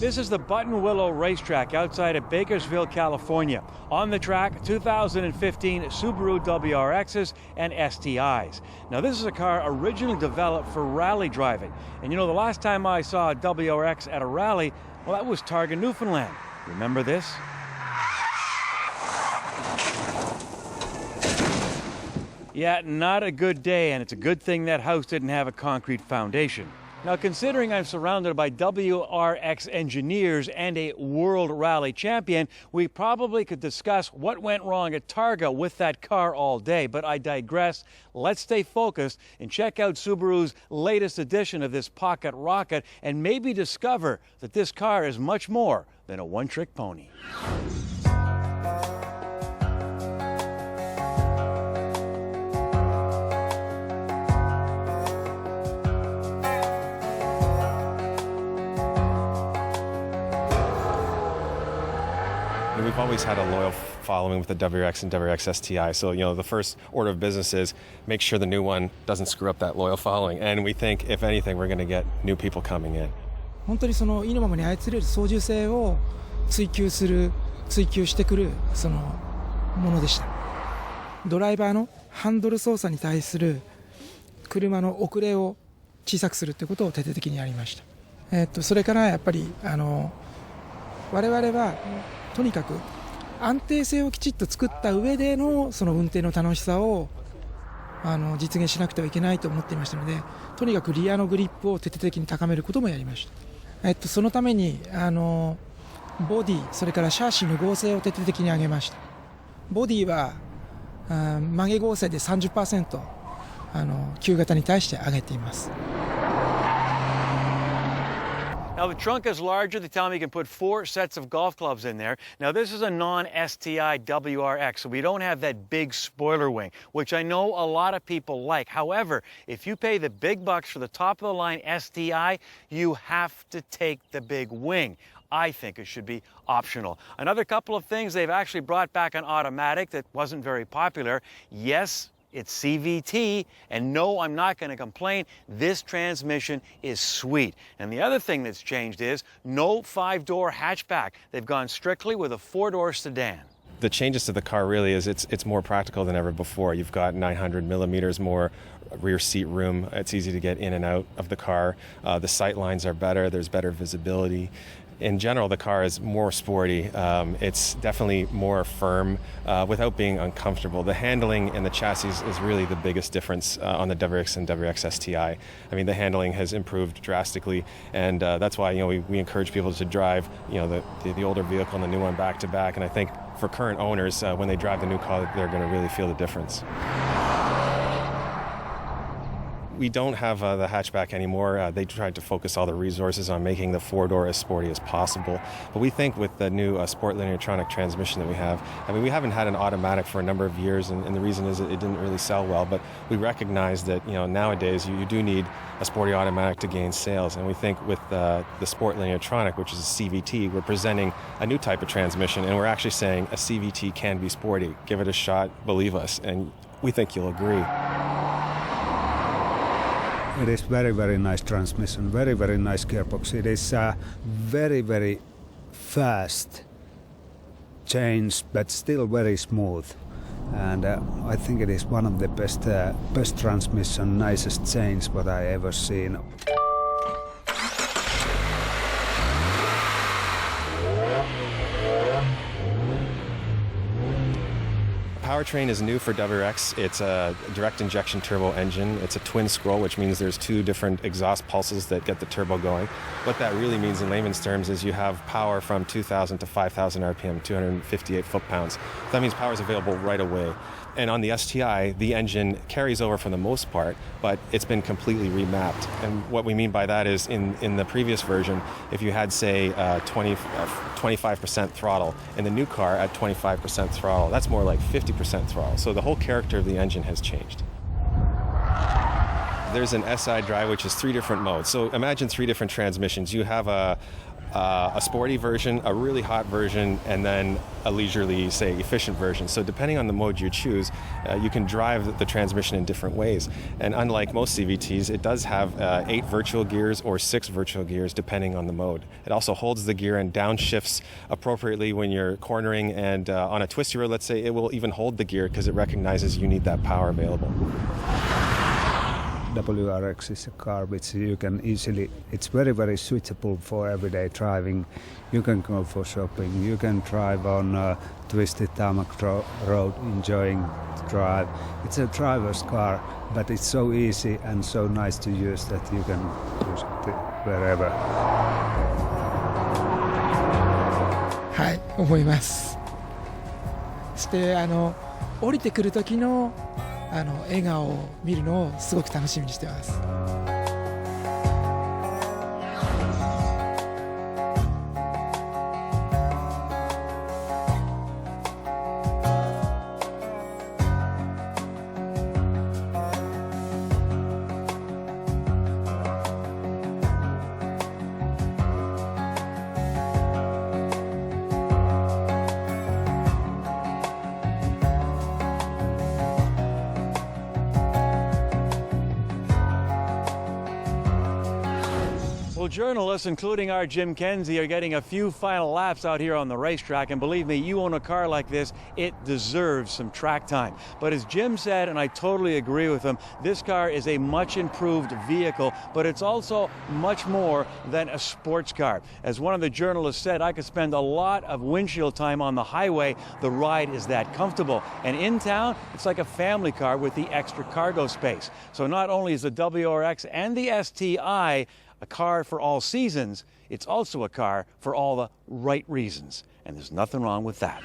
This is the Button Willow Racetrack outside of Bakersfield, California. On the track, 2015 Subaru WRXs and STIs. Now, this is a car originally developed for rally driving. And you know, the last time I saw a WRX at a rally, well, that was Targa, Newfoundland. Remember this? Yeah, not a good day, and it's a good thing that house didn't have a concrete foundation. Now, considering I'm surrounded by WRX engineers and a world rally champion, we probably could discuss what went wrong at Targa with that car all day, but I digress. Let's stay focused and check out Subaru's latest edition of this pocket rocket and maybe discover that this car is much more than a one-trick pony. We've always had a loyal following with the WRX and WRX STI. So, you know, the first order of business is make sure the new one doesn't screw up that loyal following. And we think, if anything, we're going to get new people coming in. 本当にその意のままに操れる操縦性を追求してくるそのものでした。ドライバーのハンドル操作に対する車の遅れを小さくするということを徹底的にやりました。それからやっぱり我々はとにかく安定性をきちっと作った上でのその運転の楽しさを実現しなくてはいけないと思っていましたので、とにかくリアのグリップを徹底的に高めることもやりました。そのためにボディ、それからシャーシの剛性を徹底的に上げました。ボディは曲げ剛性で 30% 旧型に対して上げています。Now, the trunk is larger. They tell me you can put 4 sets of golf clubs in there. Now, this is a non-STI WRX, so we don't have that big spoiler wing, which I know a lot of people like. However, if you pay the big bucks for the top-of-the-line STI, you have to take the big wing. I think it should be optional. Another couple of things, they've actually brought back an automatic that wasn't very popular. Yes, it's CVT, and no, I'm not going to complain. This transmission is sweet. And the other thing that's changed is no 5-door hatchback. They've gone strictly with a 4-door sedan. The changes to the car really is it's more practical than ever before. You've got 900 millimeters more rear seat room. It's easy to get in and out of the car. The sight lines are better. There's better visibility. In general, the car is more sporty. It's definitely more firm without being uncomfortable. The handling and the chassis is really the biggest difference on the WRX and WRX STI. I mean, the handling has improved drastically, and that's why, you know, we encourage people to drive, you know, the older vehicle and the new one back to back. And I think for current owners, when they drive the new car, they're going to really feel the difference. We don't have the hatchback anymore. They tried to focus all the resources on making the 4-door as sporty as possible. But we think with the new Sport Lineartronic transmission that we have, I mean, we haven't had an automatic for a number of years, and the reason is it didn't really sell well. But we recognize that, you know, nowadays you do need a sporty automatic to gain sales. And we think with the Sport Lineartronic, which is a CVT, we're presenting a new type of transmission, and we're actually saying a CVT can be sporty. Give it a shot, believe us, and we think you'll agree. It is very, very nice transmission, very, very nice gearbox. It is very, very fast change, but still very smooth. And I think it is one of the best transmission, nicest change what I ever seen. Powertrain is new for WRX. It's a direct injection turbo engine. It's a twin scroll, which means there's 2 different exhaust pulses that get the turbo going. What that really means in layman's terms is you have power from 2,000 to 5,000 RPM, 258 foot-pounds. That means power is available right away. And on the STI, the engine carries over for the most part, but it's been completely remapped. And what we mean by that is in the previous version, if you had, say, 25% throttle, in the new car at 25% throttle, that's more like 50% throttle. So the whole character of the engine has changed. There's an SI drive, which is 3 different modes. So imagine 3 different transmissions. You have a a sporty version, a really hot version, and then a leisurely, say, efficient version. So depending on the mode you choose, you can drive the transmission in different ways. And unlike most CVTs, it does have 8 virtual gears or 6 virtual gears depending on the mode. It also holds the gear and downshifts appropriately when you're cornering, and on a twisty road, let's say, it will even hold the gear because it recognizes you need that power available. WRX is a car which you can easily, it's very, very suitable for everyday driving. You can go for shopping, you can drive on a twisted tarmac road, enjoying the drive. It's a driver's car, but it's so easy and so nice to use that you can use it wherever. はい、思います。そして降りてくる時の笑顔を見るのをすごく楽しみにしてます。Well, journalists, including our Jim Kenzie, are getting a few final laps out here on the racetrack, and believe me, you own a car like this, it deserves some track time. But as Jim said, and I totally agree with him, this car is a much improved vehicle, but it's also much more than a sports car. As one of the journalists said, I could spend a lot of windshield time on the highway. The ride is that comfortable. And in town, it's like a family car with the extra cargo space. So not only is the WRX and the STI a car for all seasons, it's also a car for all the right reasons. And there's nothing wrong with that.